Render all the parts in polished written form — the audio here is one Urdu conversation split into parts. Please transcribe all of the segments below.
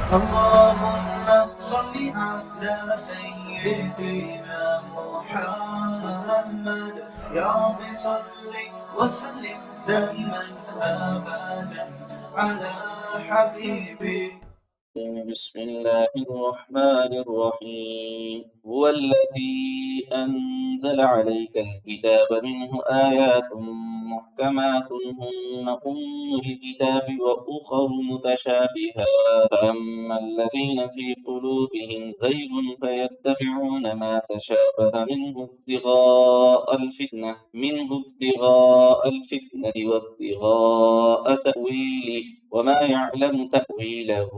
اللهم صل على سيدنا محمد يا رب صل وسلم دائما أبدا على حبيبي. بسم الله الرحمن الرحيم هو الذي أنزل عليك الكتاب منه آيات محكمات هن أم الكتاب وأخر متشابهات فأما الذين في قلوبهم زيغ فيتبعون ما تشابه منه ابتغاء الفتنة وابتغاء تأويله وما يعلم تأويله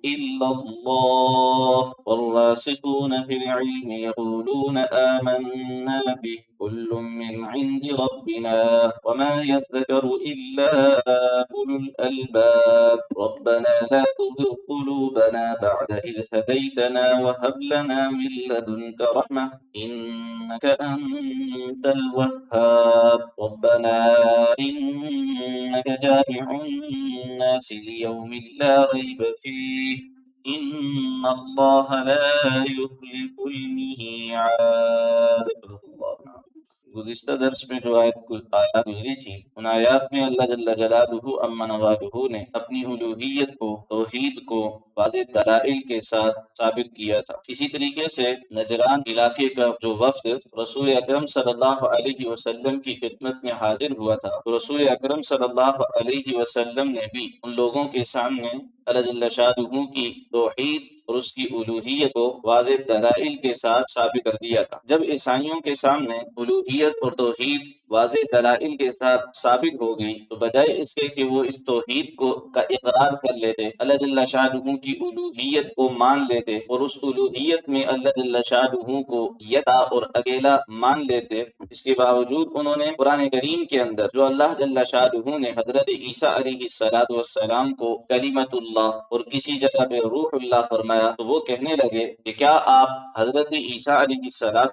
إلا الله والراسخون في العلم يقولون آمنا به كل من عند ربنا وما يذكر إلا أولو الألباب ربنا لا تزغ قلوبنا بعد إذ هديتنا وهب لنا من لدنك رحمة إنك أنت الوهاب ربنا إنك جامع الناس ليوم لا ريب فيه إن الله لا يخلف الميعاد. گزشتہ درس میں جو آیات گزری تھی ان آیات میں اللہ جل جلالہ عما نوالہ نے اپنی الوہیت کو توحید کو واضح دلائل کے ساتھ ثابت کیا تھا. اسی طریقے سے نجران علاقے کا جو وفد رسول اکرم صلی اللہ علیہ وسلم کی خدمت میں حاضر ہوا تھا تو رسول اکرم صلی اللہ علیہ وسلم نے بھی ان لوگوں کے سامنے اللہ جل شانہ کی توحید اور اس کی الوہیت کو واضح دلائل کے ساتھ ثابت کر دیا تھا. جب عیسائیوں کے سامنے الوہیت اور توحید واضح دلائل کے ساتھ ثابت ہو گئی تو بجائے اس کے کہ وہ اس توحید کا اقرار کر لیتے، اللہ جل شانہ کی الوہیت کو مان لیتے اور اس الوہیت میں اللہ جل شانہ کو یکتا اور اکیلا مان لیتے، اس کے باوجود انہوں نے قرآن کریم کے اندر جو اللہ جل شانہ نے حضرت عیسیٰ علیہ السلام کو کلمۃ اللہ اور کسی جگہ پہ روح اللہ فرمایا تو وہ کہنے لگے کہ کیا آپ حضرت عیسیٰ علیہ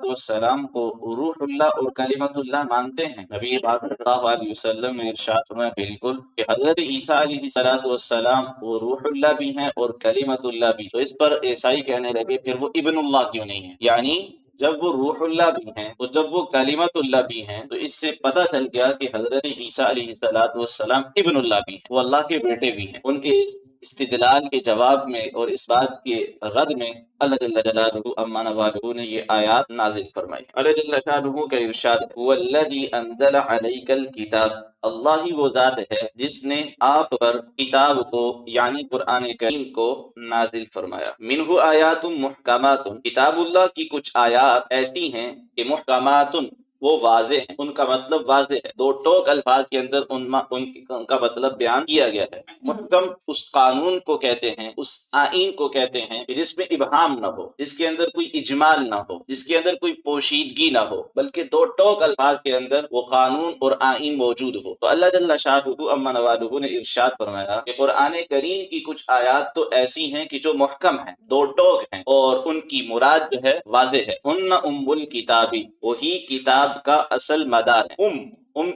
السلام کو روح اللہ اور کلمۃ اللہ مانتے ہیں؟ نبی پاک صلی اللہ علیہ وسلم نے ارشاد فرمایا بالکل، کہ حضرت عیسیٰ علیہ السلام وہ روح اللہ بھی ہیں اور کلمۃ اللہ بھی. تو اس پر عیسائی کہنے لگے پھر وہ ابن اللہ کیوں نہیں ہے؟ یعنی جب وہ روح اللہ بھی ہیں اور جب وہ کلمت اللہ بھی ہیں تو اس سے پتہ چل گیا کہ حضرت عیسیٰ علیہ السلام ابن اللہ بھی ہیں، وہ اللہ کے بیٹے بھی ہیں. ان کے استدلال کے جواب میں اور اس بات کے رد میں اللہ جل جلالہ عما نوالہ نے یہ آیات نازل فرمائی. اللہ جل شانہ کا ارشاد ہے والذی انزل علیک الکتاب، اللہ ہی وہ ذات ہے جس نے آپ پر کتاب کو یعنی قرآن کریم کو نازل فرمایا. منہ آیات محکمات، کتاب اللہ کی کچھ آیات ایسی ہیں کہ محکمات وہ واضح ہیں، ان کا مطلب واضح ہے، دو ٹوک الفاظ کے اندر ان کا مطلب بیان کیا گیا ہے. محکم اس قانون کو کہتے ہیں، اس آئین کو کہتے ہیں کہ جس میں ابہام نہ ہو، جس کے اندر کوئی اجمال نہ ہو، جس کے اندر کوئی پوشیدگی نہ ہو، بلکہ دو ٹوک الفاظ کے اندر وہ قانون اور آئین موجود ہو. تو اللہ جل شانہ عما نوالہ نے ارشاد فرمایا کہ قرآن کریم کی کچھ آیات تو ایسی ہیں کہ جو محکم ہیں، دو ٹوک ہیں اور ان کی مراد جو ہے واضح ہے. ان ام الکتاب، وہی کتاب کا اصل مدار ہے.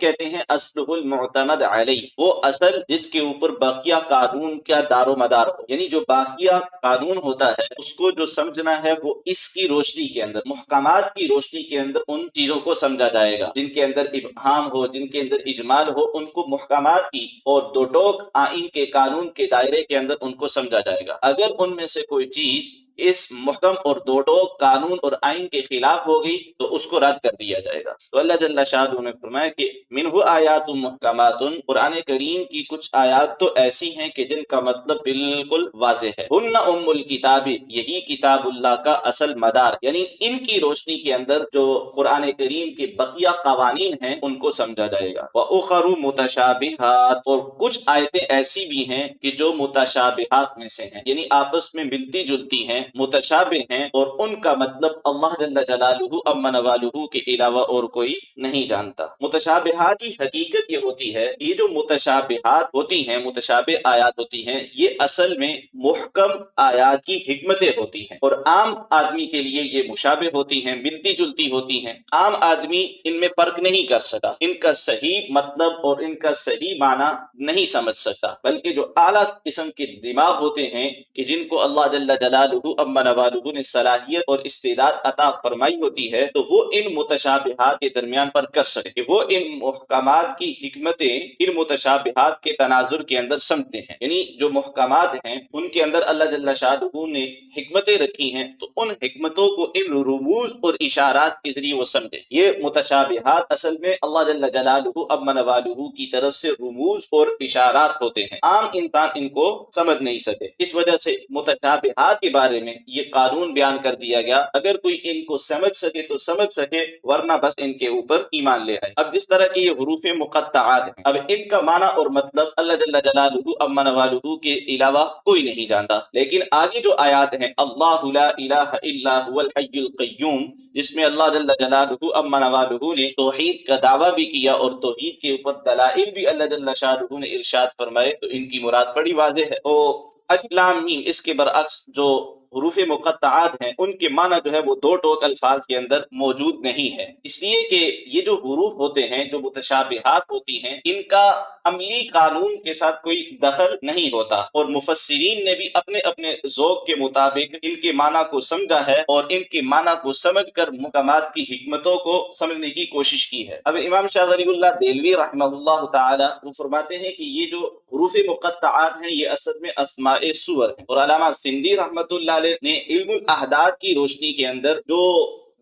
کہتے ہیں اصل المعتمد علیہ، وہ اصل جس کے اوپر باقیہ قانون کا دار و مدار ہو. یعنی جو باقیہ قانون ہوتا ہے اس کو جو سمجھنا ہے وہ اس کی روشنی کے اندر، محکمات کی روشنی کے اندر ان چیزوں کو سمجھا جائے گا جن کے اندر ابہام ہو، جن کے اندر اجمال ہو، ان کو محکمات کی اور دو ٹوک آئین کے قانون کے دائرے کے اندر ان کو سمجھا جائے گا. اگر ان میں سے کوئی چیز اس محکم اور دو ٹوک قانون اور آئین کے خلاف ہو گئی تو اس کو رد کر دیا جائے گا. تو اللہ جل شانہ نے فرمایا کہ منہ آیات محکمات، قرآن کریم کی کچھ آیات تو ایسی ہیں کہ جن کا مطلب بالکل واضح ہے. ہن ام الکتاب، یہی کتاب اللہ کا اصل مدار، یعنی ان کی روشنی کے اندر جو قرآن کریم کے بقیہ قوانین ہیں ان کو سمجھا جائے گا. وَأُخَرُ مُتَشَابِهَاتٌ، اور کچھ آیتیں ایسی بھی ہیں کہ جو متشابہات میں سے ہیں، یعنی آپس میں ملتی جلتی ہیں متشابہ ہیں اور ان کا مطلب اللہ جل جلالہ عما نوالہ کے علاوہ اور کوئی نہیں جانتا۔ متشابہات کی حقیقت یہ ہوتی ہے، یہ جو متشابہات ہوتی ہیں، متشابہ آیات ہوتی ہیں، یہ اصل میں محکم آیات کی حکمتیں ہوتی ہیں، اور عام آدمی کے لیے یہ مشابہ ہوتی ہیں، ملتی جلتی ہوتی ہیں۔ عام آدمی ان میں فرق نہیں کر سکتا، ان کا صحیح مطلب اور ان کا صحیح معنی نہیں سمجھ سکتا، بلکہ جو اعلیٰ قسم کے دماغ ہوتے ہیں کہ جن کو اللہ جل جلالہ عما نوالہ نے صلاحیت اور استعداد عطا فرمائی ہوتی ہے، تو وہ ان متشابہات کے درمیان فرق کر سکے، وہ ان محکمات کی حکمتیں ان متشابہات کے تناظر کے اندر سمجھتے ہیں۔ یعنی جو محکمات ہیں ان کے اندر اللہ جل شانہ نے حکمتیں رکھی ہیں، تو ان حکمتوں کو ان رموز اور اشارات کے ذریعے وہ سمجھے۔ یہ متشابہات اصل میں اللہ جل جلالہ عما نوالہ کی طرف سے رموز اور اشارات ہوتے ہیں، عام انسان ان کو سمجھ نہیں سکے۔ اس وجہ سے متشابہات کے بارے میں یہ قانون بیان کر دیا گیا، اگر کوئی ان کو سمجھ سکے تو سمجھ سکے، ورنہ بس ان کے اوپر ایمان لے آئے۔ اب جس طرح کی یہ حروف مقطعات ہیں، اب ان کا معنی اور مطلب اللہ جل جلالہ عما نوالہ کے علاوہ کوئی نہیں جانتا، لیکن آگے جو آیات ہیں، اللہ لا الہ الا هو الحی القیوم، جس میں اللہ جل جلالہ عما نوالہ نے توحید کا دعویٰ بھی کیا اور توحید کے اوپر دلائل بھی اللہ جل شانہ نے ارشاد فرمائے، تو ان کی مراد بڑی واضح ہے۔ الف لام میم، اس کے برعکس جو حروف مقطعات ہیں ان کے معنی جو ہے وہ دو ٹوک الفاظ کے اندر موجود نہیں ہے، اس لیے کہ یہ جو حروف ہوتے ہیں، جو متشابہات ہوتی ہیں، ان کا عملی قانون کے ساتھ کوئی دخل نہیں ہوتا، اور مفسرین نے بھی اپنے اپنے ذوق کے مطابق ان کے معنی کو سمجھا ہے اور ان کے معنی کو سمجھ کر محکمات کی حکمتوں کو سمجھنے کی کوشش کی ہے۔ اب امام شاہ ولی اللہ دہلوی رحمہ اللہ تعالی وہ فرماتے ہیں کہ یہ جو حروف مقطعات ہیں یہ اصل میں اسماء سور ہیں، اور علامہ سندھی رحمۃ اللہ علیہ نے علم الاحداث کی روشنی کے اندر جو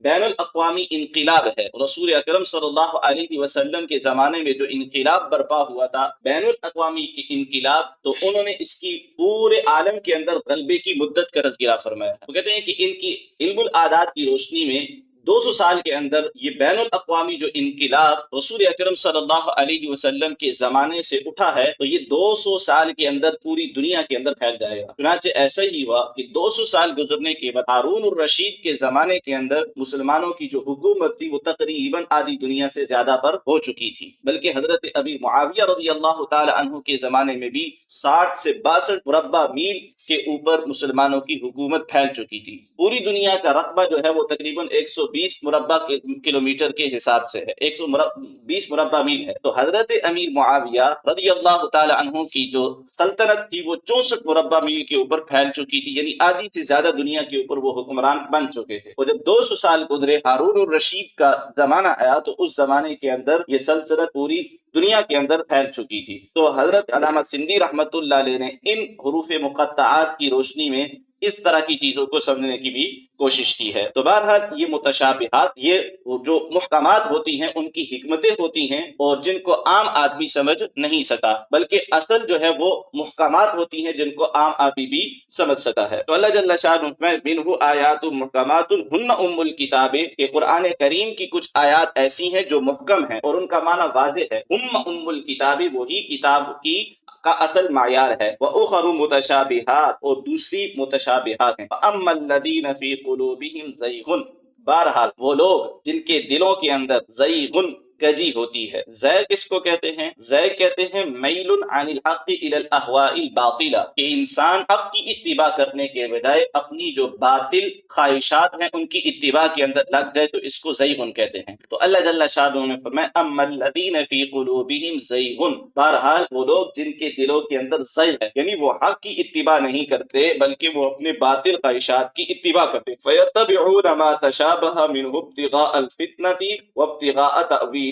بین الاقوامی انقلاب ہے، رسول اکرم صلی اللہ علیہ وسلم کے زمانے میں جو انقلاب برپا ہوا تھا، بین الاقوامی انقلاب، تو انہوں نے اس کی پورے عالم کے اندر غلبے کی مدت کا تذکرہ فرمایا ہے۔ وہ کہتے ہیں کہ ان کی علم الاعداد کی روشنی میں 200 سال کے اندر یہ بین الاقوامی جو انقلاب رسول اکرم صلی اللہ علیہ وسلم کے زمانے سے اٹھا ہے، تو یہ 200 سال کے اندر پوری دنیا کے اندر پھیل جائے گا۔ چنانچہ ایسا ہی ہوا کہ 200 سال گزرنے کے بعد ہارون الرشید کے زمانے کے اندر مسلمانوں کی جو حکومت تھی وہ تقریباً آدھی دنیا سے زیادہ پر ہو چکی تھی، بلکہ حضرت ابی معاویہ رضی اللہ تعالی عنہ کے زمانے میں بھی 60 سے 62 مربع میل کے اوپر مسلمانوں کی حکومت پھیل چکی تھی۔ پوری دنیا کا رقبہ جو ہے وہ تقریباً 120 مربع کلومیٹر کے حساب سے ہے، 120 مربع میل ہے۔ تو حضرت امیر معاویہ رضی اللہ تعالی عنہ کی جو سلطنت تھی وہ 64 مربع میل کے اوپر پھیل چکی تھی، یعنی آدھی سے زیادہ دنیا کے اوپر وہ حکمران بن چکے تھے۔ اور جب 200 سال گزرے، ہارون الرشید کا زمانہ آیا، تو اس زمانے کے اندر یہ سلطنت پوری دنیا کے اندر پھیل چکی تھی۔ تو حضرت علامہ سندھی رحمت اللہ علیہ نے ان حروف مقطعات کی روشنی میں اس طرح کی چیزوں کو سمجھنے کی بھی کوشش کی ہے۔ تو بہرحال یہ متشابہات، یہ جو محکمات ہوتی ہیں ان کی حکمتیں ہوتی ہیں، اور جن کو عام آدمی سمجھ نہیں سکا، بلکہ اصل جو ہے وہ محکمات ہوتی ہیں جن کو عام آدمی بھی سمجھ سکا ہے۔ تو اللہ جل شانہ منہ آیات محکمات ہن ام الکتاب، کہ قرآن کریم کی کچھ آیات ایسی ہیں جو محکم ہیں اور ان کا معنی واضح ہے۔ ام الکتاب وہی کتاب کی کا اصل معیار ہے، وَأُخَرُ مُتَشَابِهَاتٌ، اور دوسری متشابہات ہیں۔ فَأَمَّا الَّذِينَ فِي قُلُوبِهِمْ زَيْغٌ، بہرحال وہ لوگ جن کے دلوں کے اندر زیغن کجی ہوتی ہے۔ زیغ کس کو کہتے ہیں؟ زیغ کہتے ہیں میل عن الحق الى الاہواء الباطلہ، کہ انسان حق کی اتباع کرنے کے بجائے اپنی جو باطل خواہشات ہیں ان کی اتباع کے اندر لگ جائے، تو اس کو زیغن کہتے ہیں۔ تو اللہ جل شانہ نے فرمایا اما الذین فی قلوبہم زیغن، بہرحال وہ لوگ جن کے دلوں کے اندر زیغ ہے، یعنی وہ حق کی اتباع نہیں کرتے بلکہ وہ اپنے باطل خواہشات کی اتباع کرتے، فیتبعون ما تشابہ منہ ابتغاء الفتنة وابتغاء تأویلہ،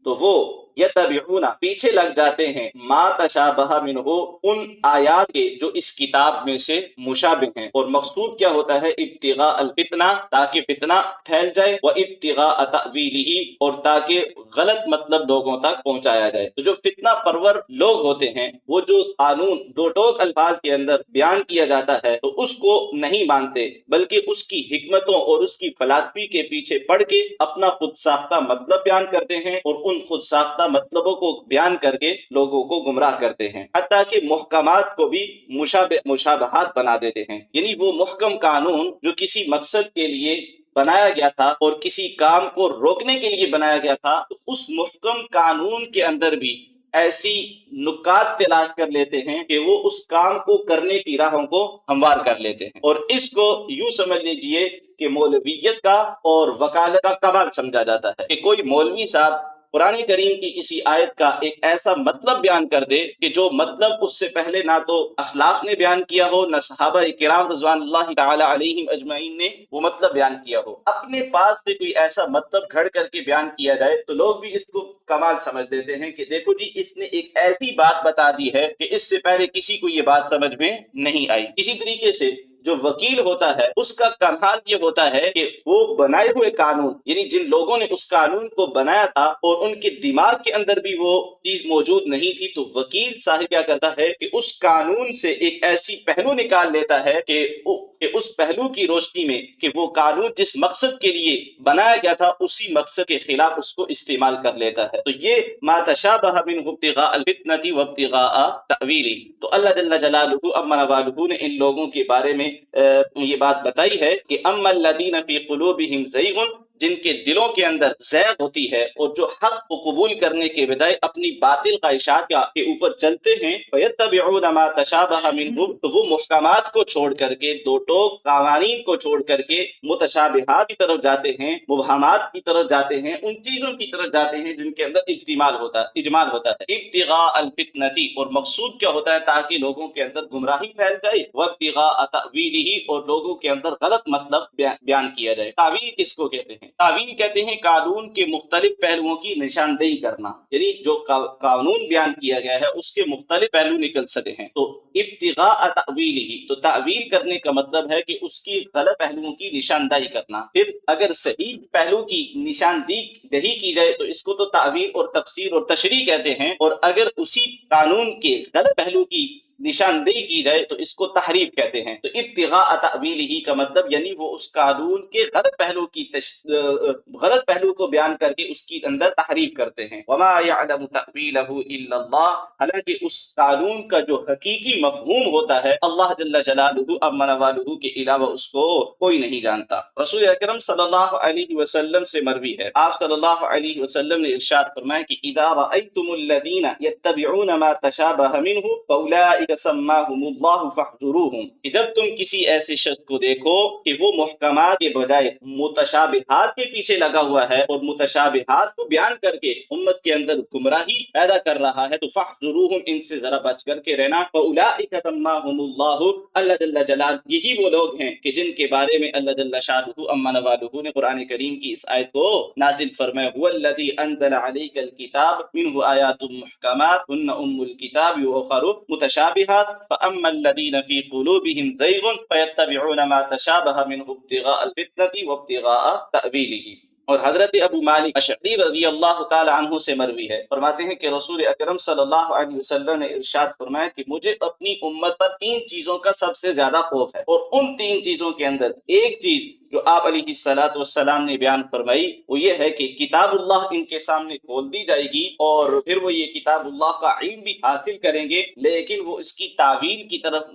تو وہ یتبعون پیچھے لگ جاتے ہیں ما تشابہ منہ ان آیات کے جو اس کتاب میں سے مشابہ ہیں، اور مقصود کیا ہوتا ہے؟ ابتغاء الفتنہ، تاکہ فتنہ پھیل جائے، و ابتغاء تأویلہ، اور تاکہ غلط مطلب لوگوں تک پہنچایا جائے۔ تو جو فتنہ پرور لوگ ہوتے ہیں وہ جو قانون دو ٹوک الفاظ کے اندر بیان کیا جاتا ہے تو اس کو نہیں مانتے، بلکہ اس کی حکمتوں اور اس کی فلسفی کے پیچھے پڑھ کے اپنا خود ساختہ مطلب بیان کرتے ہیں، اور ان خود ساختہ مطلبوں کو بیان کر کے لوگوں کو گمراہ کرتے ہیں، حتیٰ کہ محکمات کو بھی مشابہات بنا دیتے ہیں، یعنی وہ محکم قانون جو کسی مقصد کے لیے بنایا گیا تھا اور کسی کام کو روکنے کے لیے بنایا گیا تھا، تو اس محکم قانون کے اندر بھی ایسی نکات تلاش کر لیتے ہیں کہ وہ اس کام کو کرنے کی راہوں کو ہموار کر لیتے ہیں، اور اس کو یوں سمجھ لیجئے کہ مولویت کا اور وکالت کا کمال سمجھا جاتا ہے کہ کوئی مولوی صاحب قرآن کریم کی کسی آیت کا ایک ایسا مطلب بیان کر دے کہ جو مطلب اس سے پہلے نہ تو اسلاف نے بیان کیا ہو، نہ صحابہ کرام رضوان اللہ تعالی علیہم اجمعین نے وہ مطلب بیان کیا ہو، اپنے پاس سے کوئی ایسا مطلب گھڑ کر کے بیان کیا جائے تو لوگ بھی اس کو کمال سمجھ دیتے ہیں کہ دیکھو جی اس نے ایک ایسی بات بتا دی ہے کہ اس سے پہلے کسی کو یہ بات سمجھ میں نہیں آئی۔ اسی طریقے سے جو وکیل ہوتا ہے اس کا کمال یہ ہوتا ہے کہ وہ بنائے ہوئے قانون، یعنی جن لوگوں نے اس قانون کو بنایا تھا اور ان کے دماغ کے اندر بھی وہ چیز موجود نہیں تھی، تو وکیل صاحب کیا کرتا ہے کہ اس قانون سے ایک ایسی پہلو نکال لیتا ہے کہ اس پہلو کی روشنی میں کہ وہ قانون جس مقصد کے لیے بنایا گیا تھا اسی مقصد کے خلاف اس کو استعمال کر لیتا ہے۔ تو یہ ما تشابہ منہ ابتغاء الفتنۃ وابتغاء تأویلہ، تو اللہ جل جلالہ امن والہ نے ان لوگوں کے بارے میں یہ بات بتائی ہے کہ اما الذین فی قلوبہم زیغ، جن کے دلوں کے اندر زیغ ہوتی ہے اور جو حق کو قبول کرنے کے بجائے اپنی باطل خواہشات کے اوپر چلتے ہیں، فیتبعون ما تشابہ منہ، تو وہ محکمات کو چھوڑ کر کے، دو ٹوک قوانین کو چھوڑ کر کے متشابہات کی طرف جاتے ہیں، مبہمات کی طرف جاتے ہیں، ان چیزوں کی طرف جاتے ہیں جن کے اندر اجمال ہوتا ہے، ابتغاء الفتنۃ، اور مقصود کیا ہوتا ہے تاکہ لوگوں کے اندر گمراہی پھیل جائے، وابتغاء تأویلہ، اور لوگوں کے اندر غلط مطلب بیان کیا جائے۔ تعویل کس کو کہتے ہیں؟ تعویل کہتے ہیں قانون کے مختلف پہلوؤں کی نشاندہی کرنا، یعنی جو قانون بیان کیا گیا ہے اس کے مختلف پہلو نکل سکتے ہیں، تو ابتغاء تأویلہ، تو تعویل کرنے کا مطلب ہے کہ اس کی غلط پہلوؤں کی نشاندہی کرنا۔ پھر اگر صحیح پہلو کی نشاندہی کی جائے تو اس کو تو تعویل اور تفسیر اور تشریح کہتے ہیں، اور اگر اسی قانون کے غلط پہلو کی نشاندہی کی جائے تو اس کو تحریف کہتے ہیں۔ تو ابتغاء تأویلہ کا مطلب یعنی وہ اس قانون کے غلط پہلو کو بیان کر کے اس کے اندر تحریف کرتے ہیں۔ وما يعلم تأویلہ الا اللہ، حالانکہ اس قانون کا جو حقیقی مفہوم ہوتا ہے اللہ جل جلالہ امن والہ کے علاوہ اس کو کوئی نہیں جانتا۔ رسول اکرم صلی اللہ علیہ وسلم سے مروی ہے، آپ صلی اللہ علیہ وسلم نے ارشاد فرمایا کہ اذا رأیتم الذین یتبعون ما تشابہ منہ فاولئک سماہم اللہ فاحذروہم، جب تم کسی ایسے شخص کو دیکھو کہ وہ محکمات کے بجائے متشابہات کے پیچھے لگا ہوا ہے اور متشابہات کو بیان کر کے امت کے اندر گمراہی پیدا کر رہا ہے، تو فاحذروہم، ان سے ذرا بچ کر کے رہنا۔ فاولئک سماہم اللہ، اللہ جل جلالہ یہی وہ لوگ ہیں کہ جن کے بارے میں اللہ جل شانہ امن والہ نے قرآن کریم کی اس آیت کو نازل فرمایا، هو الذی انزل علیک الکتاب منہ آیات محکمات ہن ام الکتاب واخر متشابہات فاما الذین فی قلوبہم زیغ فیتبعون ما تشابہ منہ ابتغاء الفتنۃ وابتغاء تأویلہ۔ اور حضرت ابو مالک اشعری رضی اللہ تعالی عنہ سے مروی ہے، فرماتے ہیں کہ رسول اکرم صلی اللہ علیہ وسلم نے ارشاد فرمایا کہ مجھے اپنی امت پر 3 چیزوں کا سب سے زیادہ خوف ہے، اور ان 3 چیزوں کے اندر ایک چیز جو آپ علیہ الصلوۃ والسلام نے بیان فرمائی وہ یہ ہے کہ کتاب اللہ ان کے سامنے کھول دی جائے گی، اور پھر وہ یہ کتاب اللہ کا علم بھی حاصل کریں گے، لیکن وہ اس کی تعویل کی طرف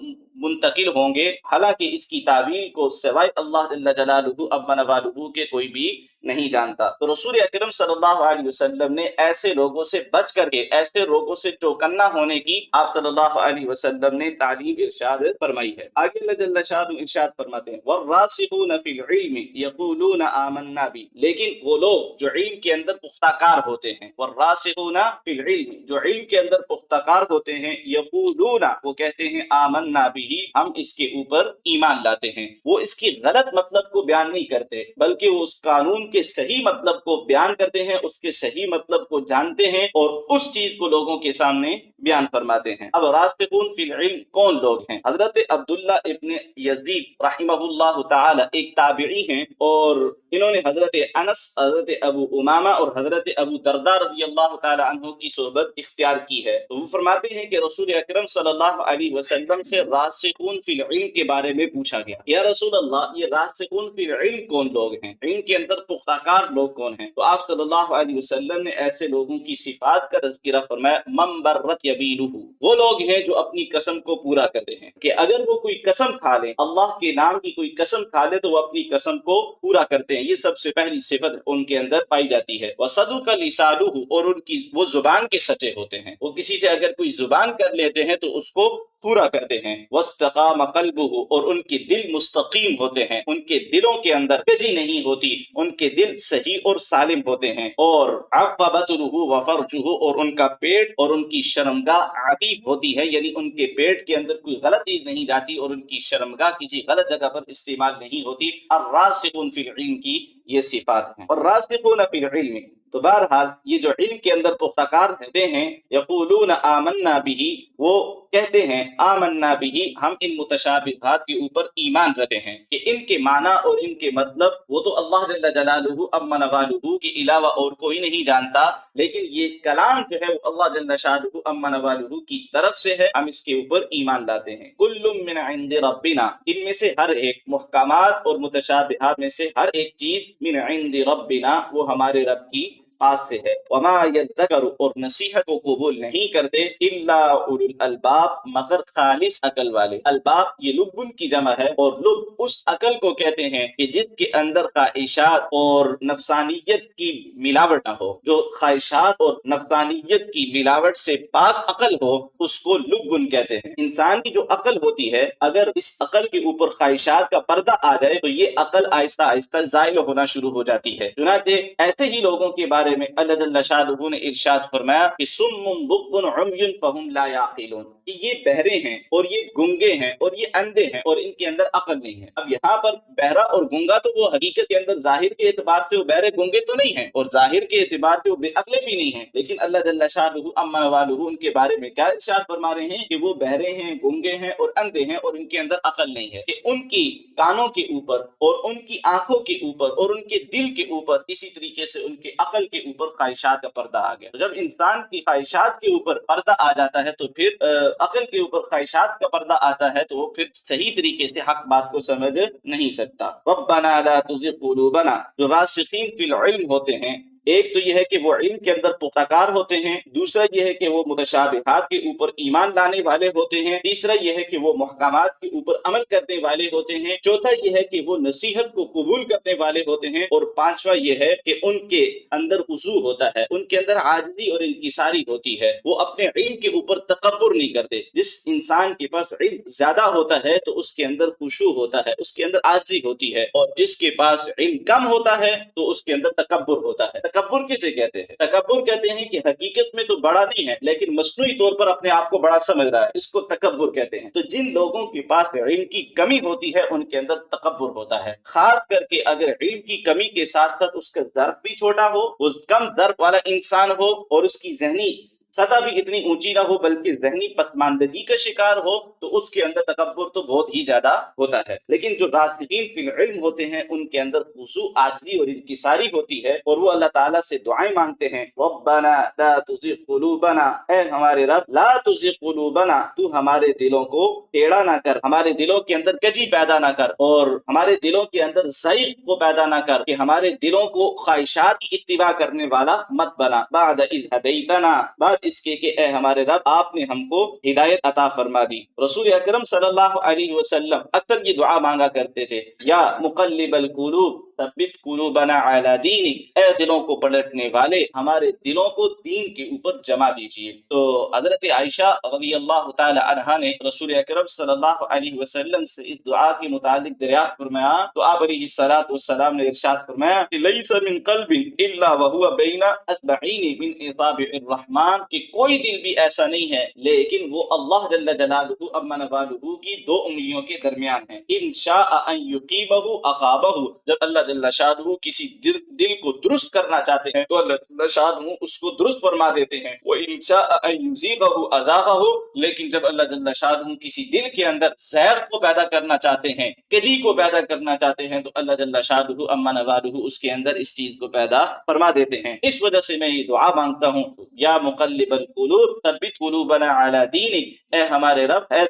منتقل ہوں گے، حالانکہ اس کی تعویل کو سوائے اللہ جل جلالہ امن والہ کے کوئی بھی نہیں جانتا۔ تو رسول اکرم صلی اللہ علیہ وسلم نے ایسے لوگوں سے بچ کر کے، ایسے لوگوں سے چوکنا ہونے کی آپ صلی اللہ علیہ وسلم نے تعلیم ارشاد فرمائی ہے۔ آگے اللہ جل شانہ ارشاد فرماتے ہیں والراسخون فی العلم یقولون آمنا بہ، لیکن وہ لوگ جو علم کے اندر پختہ کار ہوتے ہیں، والراسخون فی العلم، جو علم کے اندر پختہ کار ہوتے ہیں، یقولون، وہ کہتے ہیں آمنا بہ، ہم اس کے اوپر ایمان لاتے ہیں۔ وہ اس کی غلط مطلب کو بیان نہیں کرتے بلکہ وہ اس قانون کے صحیح مطلب کو بیان کرتے ہیں، اس کے صحیح مطلب کو جانتے ہیں اور اس چیز کو لوگوں کے سامنے بیان فرماتے ہیں۔ اب راسخون فی العلم کون لوگ ہیں؟ حضرت عبداللہ ابن یزید رحمہ اللہ تعالی ایک تابعی تابعی ہیں، اور انہوں نے حضرت انس، حضرت ابو امامہ اور حضرت ابو درداء رضی اللہ تعالی عنہ کی صحبت اختیار کی ہے۔ تو وہ فرماتے ہیں کہ رسول اکرم صلی اللہ علیہ وسلم سے راسخون فی العلم کے بارے میں پوچھا گیا، یا رسول اللہ یہ راسخون فی العلم کون لوگ ہیں، علم کے اندر پختہ کار لوگ کون ہیں؟ تو آپ صلی اللہ علیہ وسلم نے ایسے لوگوں کی صفات کا تذکرہ فرمایا، من برت یمینہ، وہ لوگ ہیں جو اپنی قسم کو پورا کرتے ہیں، کہ اگر وہ کوئی قسم کھا لیں، اللہ کے نام کی کوئی قسم کھا لے تو وہ اپنی قسم کو پورا کرتے ہیں، یہ سب سے پہلی صفت ان کے اندر پائی جاتی ہے۔ وصدق لسانہ، اور ان کی وہ زبان کے سچے ہوتے ہیں، وہ کسی سے اگر کوئی زبان کر لیتے ہیں تو اس کو پورا کرتے ہیں۔ واستقام قلبہ، اور ان کے دل مستقیم ہوتے ہیں، ان کے دلوں کے اندر کجی نہیں ہوتی، ان کے دل صحیح اور سالم ہوتے ہیں۔ اور عف بطنہ وفرجہ، اور ان کا پیٹ اور ان کی شرمگاہ عفیف ہوتی ہے، یعنی ان کے پیٹ کے اندر کوئی غلط چیز نہیں جاتی اور ان کی شرمگاہ کسی غلط جگہ پر استعمال نہیں ہوتی۔ الراسخون فی العلم کی یہ صفات ہیں۔ اور راسخون فی العلم، تو بہرحال یہ جو علم کے اندر پختہ کار رہتے ہیں، یقولون آمنا بہ، وہ کہتے ہیں آمنا بہ، ہم ان متشابہات کے اوپر ایمان رکھتے ہیں، کہ ان کے معنی اور ان کے مطلب وہ تو اللہ جل جلالہ عما نوالہ کے علاوہ اور کوئی نہیں جانتا، لیکن یہ کلام جو ہے وہ اللہ جل شانہ عما نوالہ کی طرف سے ہے، ہم اس کے اوپر ایمان لاتے ہیں۔ کل من عند ربنا، ان میں سے ہر ایک محکمات اور متشابہات میں سے ہر ایک چیز من عند ربنا، وہ ہمارے رب کی پاس سے ہے۔ وما یذکر، اور نصیحت کو قبول نہیں کرتے، الا اولو الالباب، مگر خالص عقل والے۔ الباب یہ لبن کی جمع ہے، اور لب اس عقل کو کہتے ہیں کہ جس کے اندر خواہشات اور نفسانیت کی ملاوٹ نہ ہو، جو خواہشات اور نفسانیت کی ملاوٹ سے پاک عقل ہو، اس کو لبن کہتے ہیں۔ انسان کی جو عقل ہوتی ہے، اگر اس عقل کے اوپر خواہشات کا پردہ آ جائے تو یہ عقل آہستہ آہستہ زائل ہونا شروع ہو جاتی ہے۔ چنانچہ ایسے ہی لوگوں کے بارے میں اللہ جل شانہ نے ارشاد فرمایا کہ سم بکم عمی فہم لا یعقلون، کہ یہ بہرے ہیں اور یہ گنگے ہیں اور یہ اندھے ہیں اور ان کے اندر عقل نہیں ہے۔ اب یہاں پر بہرا اور گنگا تو وہ حقیقت کے اندر ظاہر کے اعتبار سے وہ بہرے گنگے تو نہیں ہیں، اور ظاہر کے اعتبار سے وہ بے عقلے بھی نہیں ہیں، لیکن اللہ جل شانہ عما نوالہ ان کے بارے میں کیا ارشاد فرما رہے ہیں کہ وہ بہرے ہیں، گنگے ہیں اور اندھے ہیں، اور ان کے اندر عقل نہیں ہے، کہ ان کی کانوں کے اوپر اور ان کی آنکھوں کے اوپر اور ان کے دل کے اوپر اسی طریقے سے ان کے عقل کے اوپر خواہشات کا پردہ آ گیا۔ جب انسان کی خواہشات کے اوپر پردہ آ جاتا ہے تو پھر عقل کے اوپر خواہشات کا پردہ آتا ہے تو وہ پھر صحیح طریقے سے حق بات کو سمجھ نہیں سکتا۔ ربنا لا تزغ قلوبنا، جو راسخین فی العلم ہوتے ہیں، ایک تو یہ ہے کہ وہ علم کے اندر پختہ کار ہوتے ہیں، دوسرا یہ ہے کہ وہ متشابہات کے اوپر ایمان لانے والے ہوتے ہیں، تیسرا یہ ہے کہ وہ محکمات کے اوپر عمل کرنے والے ہوتے ہیں، چوتھا یہ ہے کہ وہ نصیحت کو قبول کرنے والے ہوتے ہیں، اور پانچواں یہ ہے کہ ان کے اندر خضوع ہوتا ہے، ان کے اندر عاجزی اور انکساری ہوتی ہے، وہ اپنے علم کے اوپر تکبر نہیں کرتے۔ جس انسان کے پاس علم زیادہ ہوتا ہے تو اس کے اندر خشوع ہوتا ہے، اس کے اندر عاجزی ہوتی ہے، اور جس کے پاس علم کم ہوتا ہے تو اس کے اندر تکبر ہوتا ہے۔ تکبر کسے کہتے ہیں؟ تکبر کہتے ہیں کہ حقیقت میں تو بڑا نہیں ہے لیکن مصنوعی طور پر اپنے آپ کو بڑا سمجھ رہا ہے، اس کو تکبر کہتے ہیں۔ تو جن لوگوں کے پاس علم کی کمی ہوتی ہے ان کے اندر تکبر ہوتا ہے، خاص کر کے اگر علم کی کمی کے ساتھ ساتھ اس کا ظرف بھی چھوٹا ہو، وہ کم ظرف والا انسان ہو، اور اس کی ذہنی سطح بھی اتنی اونچی نہ ہو بلکہ ذہنی پسماندگی کا شکار ہو، تو اس کے اندر تکبر تو بہت ہی زیادہ ہوتا ہے۔ لیکن جو راسخین فی العلم ہوتے ہیں ان کے اندر خضوع، عاجزی اور انکساری ہوتی ہے، اور وہ اللہ تعالیٰ سے دعائیں مانگتے ہیں، ربنا لا تزغ قلوبنا، اے ہمارے رب لا تزغ قلوبنا، تو ہمارے دلوں کو ٹیڑھا نہ کر، ہمارے دلوں کے اندر کجی پیدا نہ کر، اور ہمارے دلوں کے اندر زیغ کو پیدا نہ کر، کہ ہمارے دلوں کو خواہشات کی اتباع کرنے والا مت بنا، بعد اذ ہدیتنا، بعد اس کے کہ اے ہمارے رب آپ نے ہم کو ہدایت عطا فرما دی۔ رسول اکرم صلی اللہ علیہ وسلم اکثر یہ دعا مانگا کرتے تھے، یا مقلب القلوب ثبت قلوبنا علی دینک، اے دلوں کو پلٹنے والے ہمارے دلوں کو دین کے اوپر جمع دیجیے۔ تو حضرت عائشہ رضی اللہ تعالی عنہا نے رسول اکرم صلی اللہ علیہ وسلم سے اس دعا کے متعلق دریافت فرمایا تو آپ علیہ الصلوۃ والسلام نے ارشاد فرمایا کہ لیس من قلب الا وهو بین اصبعین من اصابع الرحمن، کہ کوئی دل بھی ایسا نہیں ہے لیکن وہ اللہ جل جلالہ عما نوالہ کی دو انگلیوں کے درمیان ہے۔ ان شاء ان یقیمہ اقامہ، جب اللہ جل شانہ کسی دل کو درست کرنا چاہتے ہیں تو اللہ جل شانہ اس کو درست فرما دیتے ہیں. وَإِن شَاءَ أَن يُزِيغَهُ أَزَاغَهُ، لیکن جب اللہ جل شانہ کسی دل کے اندر زیغ کو پیدا کرنا چاہتے ہیں، کجی کو پیدا کرنا چاہتے ہیں، تو اللہ جل شانہ اما نوالہ اس کے اندر اس چیز کو پیدا فرما دیتے ہیں. اس وجہ سے میں یہ دعا مانگتا ہوں، یا مقلب القلوب ثبت قلوبنا علی دینک، اے ہمارے رب، اے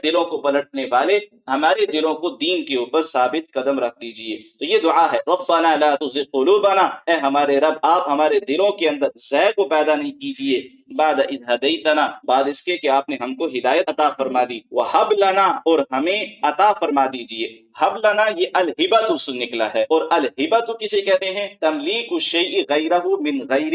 دلوں کو پلٹنے والے، ہمارے دلوں کو دین کے اوپر ثابت قدم رکھ دیجئے. تو یہ دعا ہے، ربنا لا تزغ قلوبنا، اے ہمارے رب آپ ہمارے دلوں کے اندر زیغ کو پیدا نہیں کیجئے، بعد اذ ہدیتنا، بعد اس کے کہ آپ نے ہم کو ہدایت عطا فرما دی، وہب لنا، اور ہمیں عطا فرما دیجئے. ہب لنا یہ الہبۃ سے نکلا ہے، اور الہبۃ کسے کہتے ہیں؟ تملیک الشیء غیرہ من غیر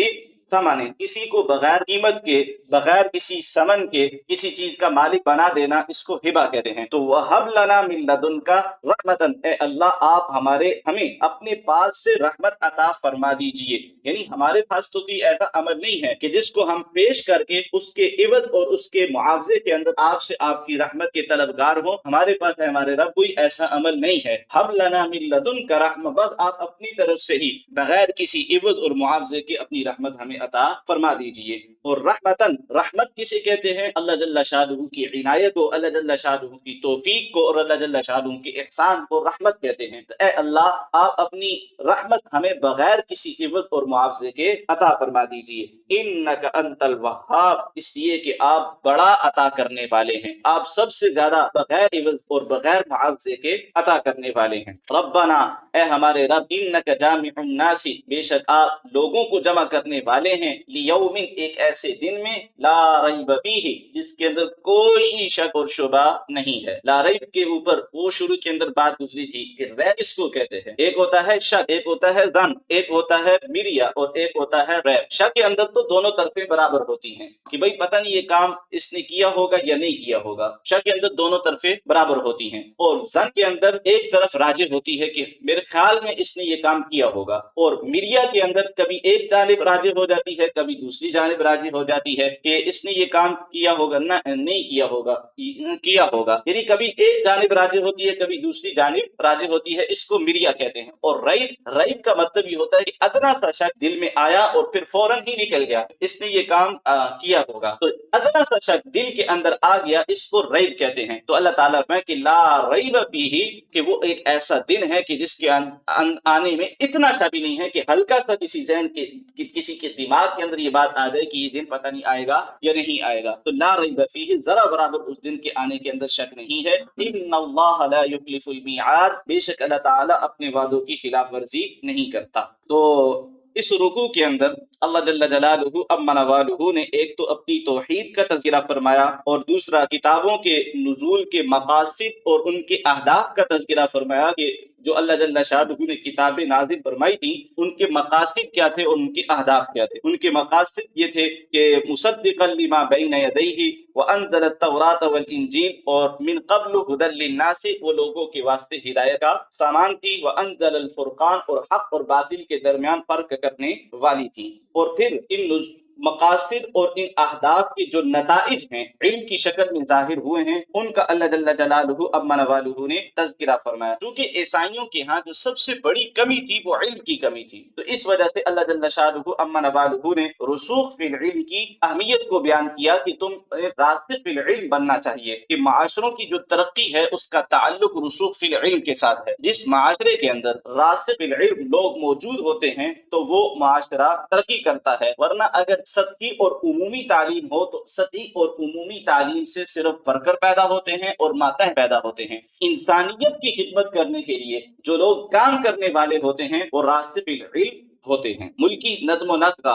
ثمن، کسی کو بغیر قیمت کے، بغیر کسی ثمن کے کسی چیز کا مالک بنا دینا، اس کو ہبہ کہتے ہیں. تو وہب لنا من لدنک رحمتا، اے اللہ آپ ہمیں اپنے پاس سے رحمت عطا فرما دیجئے. یعنی ہمارے پاس تو کوئی ایسا عمل نہیں ہے کہ جس کو ہم پیش کر کے اس کے عوض اور اس کے معاوضے کے اندر آپ سے آپ کی رحمت کے طلبگار ہو. ہمارے پاس ہے ہمارے رب کوئی ایسا عمل نہیں ہے. حب لنا من لدنک رحمہ، بس آپ اپنی طرف سے ہی بغیر کسی عوض اور معاوضے کے اپنی رحمت ہمیں عطا فرما دیجئے. اور رحمتن، رحمت کسے کہتے ہیں؟ اللہ جل شانہ کی عنایت کو، اللہ جل شانہ کی توفیق کو، اور اللہ جل شانہ کے احسان کو رحمت کہتے ہیں. تو اے اللہ آپ اپنی رحمت ہمیں بغیر کسی عوض اور معاوضے کے عطا فرما دیجئے. انک انت الوہاب، اس لیے کہ آپ بڑا عطا کرنے والے ہیں، آپ سب سے زیادہ بغیر عوض اور بغیر معاوضے کے عطا کرنے والے ہیں. ربنا، اے ہمارے رب، انک جامع الناس، بے شک آپ لوگوں کو جمع کرنے والے ہیں، لیوم، ایک ایسے دن میں، لا ریب فیہ، جس کے اندر کوئی شک اور شبہ نہیں ہے. لا ریب کے اوپر وہ شروع کے اندر بات گزری تھی کہ ریب اس کو کہتے ہیں. ایک ہوتا ہے شک، ایک ہوتا ہے ظن، ایک ہوتا ہے مریا، اور ایک ہوتا ہے ریب. شک کے اندر تو دونوں طرفیں برابر ہوتی ہیں کہ بھئی پتہ نہیں یہ کام اس نے کیا ہوگا یا نہیں کیا ہوگا. شک کے اندر دونوں طرفیں برابر ہوتی ہیں. اور ظن کے اندر ایک طرف راجح ہوتی ہے کہ میرے خیال میں اس نے یہ کام کیا ہوگا. اور مریا کے اندر کبھی ایک جانب راجح ہو جاتی ہے، کبھی دوسری جانب راجح ہو جاتی ہے کہ اس نے یہ کام کیا ہوگا، نہ نہیں کیا ہوگا، کیا ہوگا. یعنی کبھی ایک جانب راجح ہوتی ہے، کبھی دوسری جانب راجح ہوتی ہے. اس کو مریا کہتے ہیں. اور ریب کا مطلب یہ ہوتا ہے کہ ادنا سا شک دل میں آیا اور پھر فوراً ہی نکل گیا، اس نے یہ کام کیا ہوگا. تو ادنا سا شک دل کے اندر آ گیا، اس کو ریب کہتے ہیں. تو اللہ تعالیٰ میں کہ لا ریب فیہ، کہ وہ ایک ایسا دن ہے کہ جس کے آنے میں اتنا شک بھی نہیں ہے کہ ہلکا سا کسی ذہن کے کسی کے دماغ کے اندر یہ بات آ جائے کہ یہ دن پتہ نہیں آئے گا یا نہیں آئے گا. تو لا ریب فیہ، ذرا برابر اس دن کے آنے کے اندر شک نہیں ہے. ان اللہ لا یخلف المیعاد، بے شک اللہ تعالیٰ اپنے وعدوں کی خلاف ورزی نہیں کرتا. تو اس رکوع کے اندر اللہ جل جلالہ اما نوالہ نے ایک تو اپنی توحید کا تذکرہ فرمایا، اور دوسرا کتابوں کے نزول کے مقاصد اور ان کے اہداف کا تذکرہ فرمایا کہ جو اللہ جل شانہ نے کتابیں نازل فرمائی تھی ان کے مقاصد کیا تھے اور ان کے اہداف کیا تھے. ان کے مقاصد یہ تھے کہ مصدقا لما بین یدیہ وانزل التوراۃ والانجیل، اور من قبل ھدی للناس، وہ لوگوں کے واسطے ہدایت کا سامان تھی، وانزل الفرقان، اور حق اور باطل کے درمیان فرق کرنے والی تھی. اور پھر ان مقاصد اور ان اہداف کے جو نتائج ہیں علم کی شکل میں ظاہر ہوئے ہیں، ان کا اللہ جل جلالہ اما نوالہ نے تذکرہ فرمایا. کیونکہ عیسائیوں کے ہاں جو سب سے بڑی کمی تھی وہ علم کی کمی تھی، تو اس وجہ سے اللہ جل شانہ اما نوالہ نے رسوخ فی العلم کی اہمیت کو بیان کیا کہ تم راسخ فی العلم بننا چاہیے، کہ معاشروں کی جو ترقی ہے اس کا تعلق رسوخ فی العلم کے ساتھ ہے. جس معاشرے کے اندر راسخ فی العلم لوگ موجود ہوتے ہیں تو وہ معاشرہ ترقی کرتا ہے. ورنہ اگر سطحی اور عمومی تعلیم ہو تو سطحی اور عمومی تعلیم سے صرف ورکر پیدا ہوتے ہیں اور ماتح پیدا ہوتے ہیں. انسانیت کی خدمت کرنے کے لیے جو لوگ کام کرنے والے ہوتے ہیں وہ راسخ فی العلم ہوتے ہیں. ملکی نظم و نسق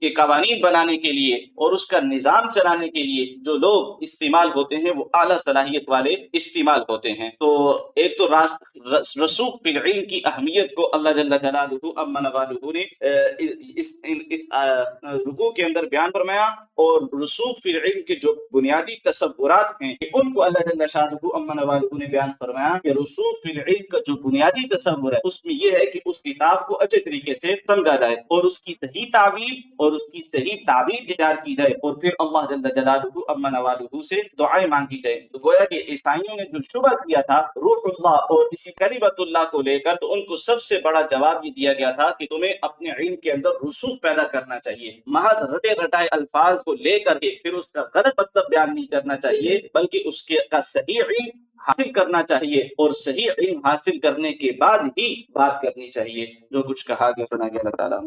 کے قوانین بنانے کے لیے اور اس کا نظام چلانے کے لیے جو لوگ استعمال ہوتے ہیں وہ اعلیٰ صلاحیت والے استعمال ہوتے ہیں. تو ایک تو رسوخ فی العلم کی اہمیت کو اللہ جل جلالہ اما نوالہ نے اس رکوع کے اندر بیان فرمایا، اور رسوخ فی العلم کے جو بنیادی تصورات ہیں ان کو اللہ جل شانہ اما نوالہ نے بیان فرمایا کہ رسوخ فی العلم کا جو بنیادی تصور ہے اس میں یہ ہے کہ اس کتاب کو اچھے طریقے سے سمجھا جائے اور اس کی صحیح تعویل اور اور اس کی صحیح تعبیر اختیار کی جائے اور پھر اللہ جل جلالہ عما نوالہ سے دعائیں مانگی جائے۔ تو گویا کہ عیسائیوں نے جو شبہ کیا تھا روح اللہ اور اسی کلمۃ اللہ کو لے کر، تو ان کو سب سے بڑا جواب یہ دیا گیا تھا کہ تمہیں اپنے علم کے اندر رسوخ پیدا کرنا چاہیے، محض رٹے رٹائے الفاظ کو لے کر کے پھر اس کا غلط مطلب بیان نہیں کرنا چاہیے، بلکہ اس کا صحیح علم حاصل کرنا چاہیے اور صحیح علم حاصل کرنے کے بعد ہی بات کرنی چاہیے۔ جو کچھ کہا گیا سنا گیا اللہ تعالیٰ